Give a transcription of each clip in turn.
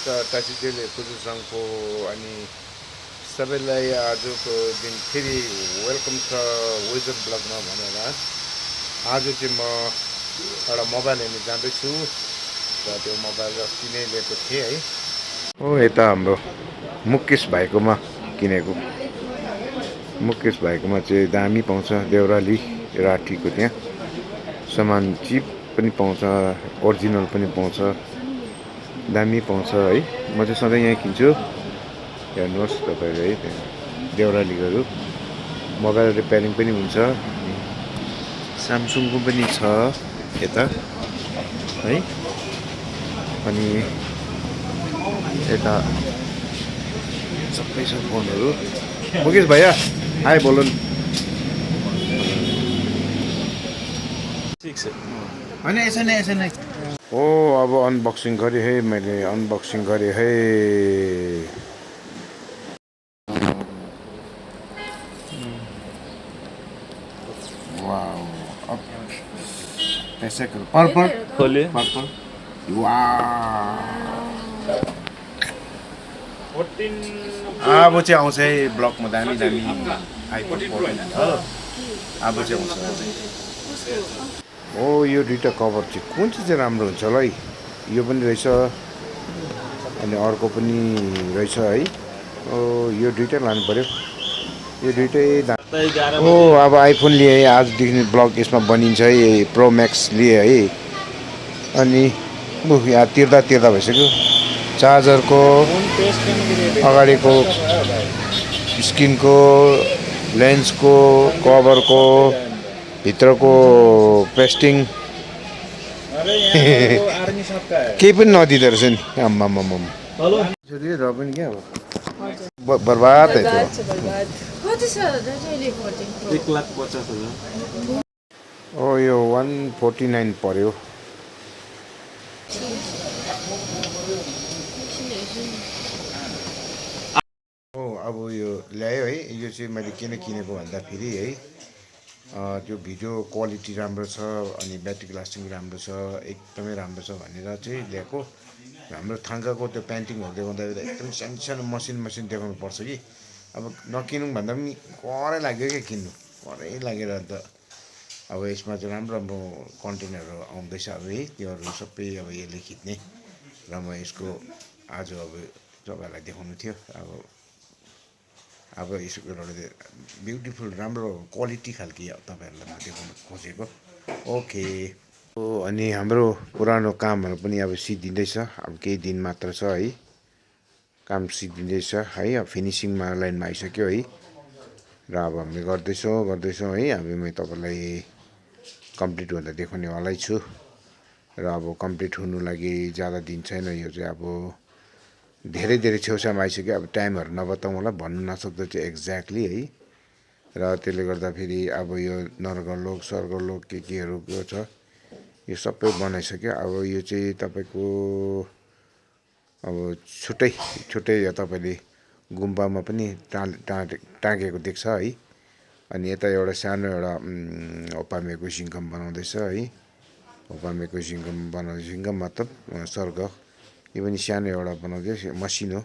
टासिजेले कुजुसङको अनि सबैलाई आजको दिन फेरि वेलकम छ वेजर ब्लगमा भनेर आज चाहिँ म एउटा मोबाइल हेर्न जाँदैछु र त्यो मोबाइल अस्ति नै लिएको थिएँ है। हो यता हाम्रो मुकेश भाइकोमा किनेको। मुकेश भाइकोमा चाहिँ दामी पाउँछ देउराली राठीको त्यहाँ सामान चिप पनि पाउँछ ओरिजिनल पनि पाउँछ दामी पाउँछ है। म चाहिँ सधैँ यहीँ किन्छु। हेर्नुहोस् तपाईँले है देउरालीहरू मोबाइल रिपेयरिङ पनि हुन्छ स्यामसङको पनि छ यता है। अनि यता सबै छ फोनहरू। मुकेश भैया हाई बोलो न। होइन यसो नै यसो नै। ओ अब अनबक्सिङ गरेँ है मैले अनबक्सिङ गरेँ है। वाओ अब पर्पल खोले पर्पल वाओ अब चाहिँ आउँछ है ब्लगमा दामी दामी आइफोन 14 हो अब चाहिँ आउँछ। ओ यो दुइटा कभर चाहिँ कुन चाहिँ राम्रो हुन्छ होला है। यो पनि रहेछ अनि अर्को पनि रहेछ है। ओ यो दुइटै लानु पर्यो यो दुइटै ओ अब आइफोन लिए आजदेखि ब्लग यसमा बनिन्छ है प्रो म्याक्स लिए है। अनि यहाँ तिर्दा तिर्दा भइसक्यो चार्जरको अगाडिको स्क्रिनको लेन्सको कभरको भित्रको पेस्टिङ केही पनि नदिँदो रहेछ नि आम्मामा र पनि क्या अब बर्बाद है त्यो। 1,50,000 ओ यो 149 पर्यो। हो अब यो ल्यायो है। यो चाहिँ मैले किन किनेको भन्दाखेरि है त्यो भिडियो क्वालिटी राम्रो छ अनि ब्याट्री लास्टिङ राम्रो छ एकदमै राम्रो छ भनेर चाहिँ ल्याएको। हाम्रो थाङ्काको त्यो पेन्टिङहरू देखाउँदा एकदम सानो सानो मसिन देखाउनु पर्छ कि अब नकिनौँ भन्दा पनि करै लाग्यो क्या किन्नु करै लागेर अन्त अब यसमा चाहिँ राम्रो राम्रो कन्टेन्टहरू आउँदैछ अब है त्योहरू सबै अब यसले खिच्ने र म यसको आज अब तपाईँहरूलाई देखाउनु थियो। अब यसको एउटा ब्युटिफुल राम्रो क्वालिटी खालके तपाईँहरूलाई म देखाउनु खोजेको। ओके अनि हाम्रो पुरानो कामहरू पनि अब सिद्धिँदैछ अब केही दिन मात्र छ है काम सिद्धिँदैछ है। अब फिनिसिङमा लाइनमा आइसक्यो है र अब हामीले गर्दैछौँ है। अब म तपाईँलाई कम्प्लिट हुँदा देखाउनेवालै छु र अब कम्प्लिट हुनु लागि ज्यादा दिन छैन। यो चाहिँ अब धेरै छेउछाउमा आइसक्यो। अब टाइमहरू नबताउँ होला भन्नु नसक्दा चाहिँ एक्ज्याक्टली है। र त्यसले गर्दाखेरि अब यो नर्गलोक स्वर्गलोक केहरू छ यो सबै बनाइसक्यो। अब यो चाहिँ तपाईँको अब छुट्टै तपाईँले गुम्बामा पनि टाँगेको देख्छ है। अनि यता एउटा सानो एउटा ओपामेको सिङ्कम बनाउँदैछ है। ओपामेको सिङ्कम सिङ्कम मतलब स्वर्ग यो पनि सानो एउटा बनाउँदैछ मसिनो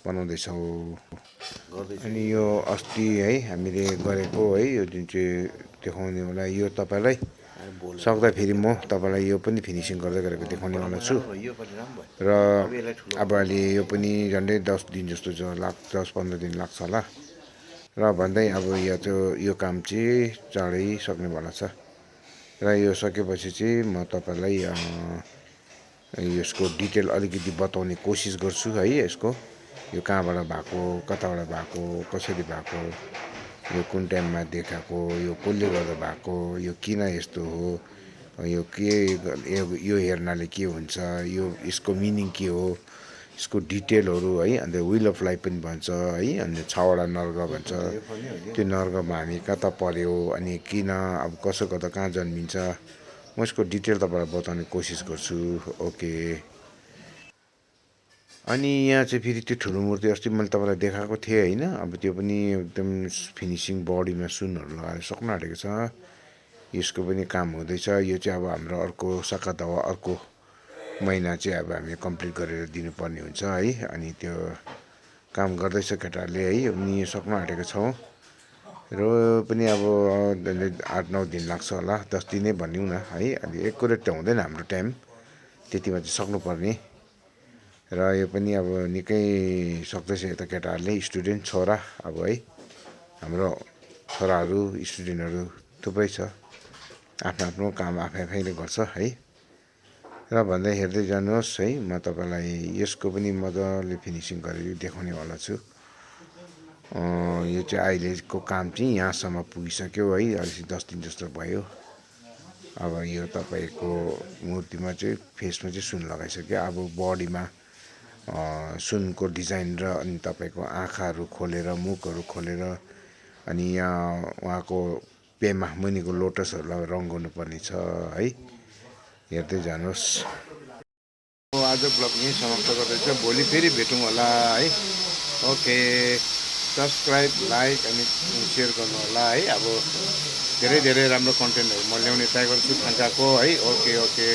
बनाउँदैछौँ। अनि यो अस्ति है हामीले गरेको है यो जुन चाहिँ देखाउने होला यो तपाईँलाई सक्दाखेरि म तपाईँलाई यो पनि फिनिसिङ गर्दै गरेको देखाउनेवाला छु। र अब अहिले यो पनि झन्डै 10 दिन जस्तो 10-15 दिन लाग्छ होला र भन्दै अब यो काम चाहिँ चाँडै सक्नेवाला छ। र यो सकेपछि चाहिँ म तपाईँलाई यसको डिटेल अलिकति बताउने कोसिस गर्छु है। यसको यो कहाँबाट भएको कताबाट भएको कसरी भएको यो कुन टाइममा देखाएको यो कसले गर्दा भएको यो किन यस्तो हो यो के यो हेर्नाले के हुन्छ यो यसको मिनिङ के हो यसको डिटेलहरू है। अन्त विल अफ लाइफ पनि भन्छ है। अनि 6वटा नर्ग भन्छ त्यो नर्गमा हामी कता पर्यो अनि किन अब कसो गर्दा कहाँ जन्मिन्छ म यसको डिटेल तपाईँलाई बताउने कोसिस गर्छु। ओके अनि यहाँ चाहिँ फेरि त्यो ठुलो मूर्ति अस्ति मैले तपाईँलाई देखाएको थिएँ होइन। अब त्यो पनि एकदम फिनिसिङ बडीमा सुनहरू लगाएर सक्नु आँटेको छ। यसको पनि काम हुँदैछ। यो चाहिँ अब हाम्रो अर्को शाखा दवा अर्को महिना चाहिँ अब हामी कम्प्लिट गरेर दिनुपर्ने हुन्छ है। अनि त्यो काम गर्दैछ केटाहरूले है, अनि सक्नु आँटेको छौँ र पनि अब 8-9 दिन लाग्छ होला, 10 दिनै भनिौँ न है। अनि एकुरेट त हुँदैन हाम्रो टाइम, त्यतिमा चाहिँ सक्नुपर्ने। र यो पनि अब निकै सक्दैछ यता केटाहरूले, स्टुडेन्ट छोरा अब है, हाम्रो छोराहरू स्टुडेन्टहरू थुप्रै छ, आफ्नो आफ्नो काम आफैले गर्छ है। र भन्दै हेर्दै जानुहोस् है, म तपाईँलाई यसको पनि मजाले फिनिसिङ गरेर देखाउनेवाला छु। यो चाहिँ अहिलेको काम चाहिँ यहाँसम्म पुगिसक्यो है, अहिले 10 दिन जस्तो भयो। अब यो तपाईँको मूर्तिमा चाहिँ फेसमा चाहिँ सुन लगाइसक्यो, अब बडीमा सुनको डिजाइन र अनि तपाईँको आँखाहरू खोलेर, मुखहरू खोलेर, अनि यहाँ उहाँको पेमा मुनिको लोटसहरूलाई रङ्गाउनु पर्ने छ है। हेर्दै जानुहोस्। आज ब्लग यहीँ समाप्त गर्दैछ, भोलि फेरि भेटौँ होला है। ओके, सब्सक्राइब, लाइक अनि सेयर गर्नु होला है। अब धेरै धेरै राम्रो कन्टेन्टहरू म ल्याउने ट्राई गर्छु थाङ्काको है। ओके।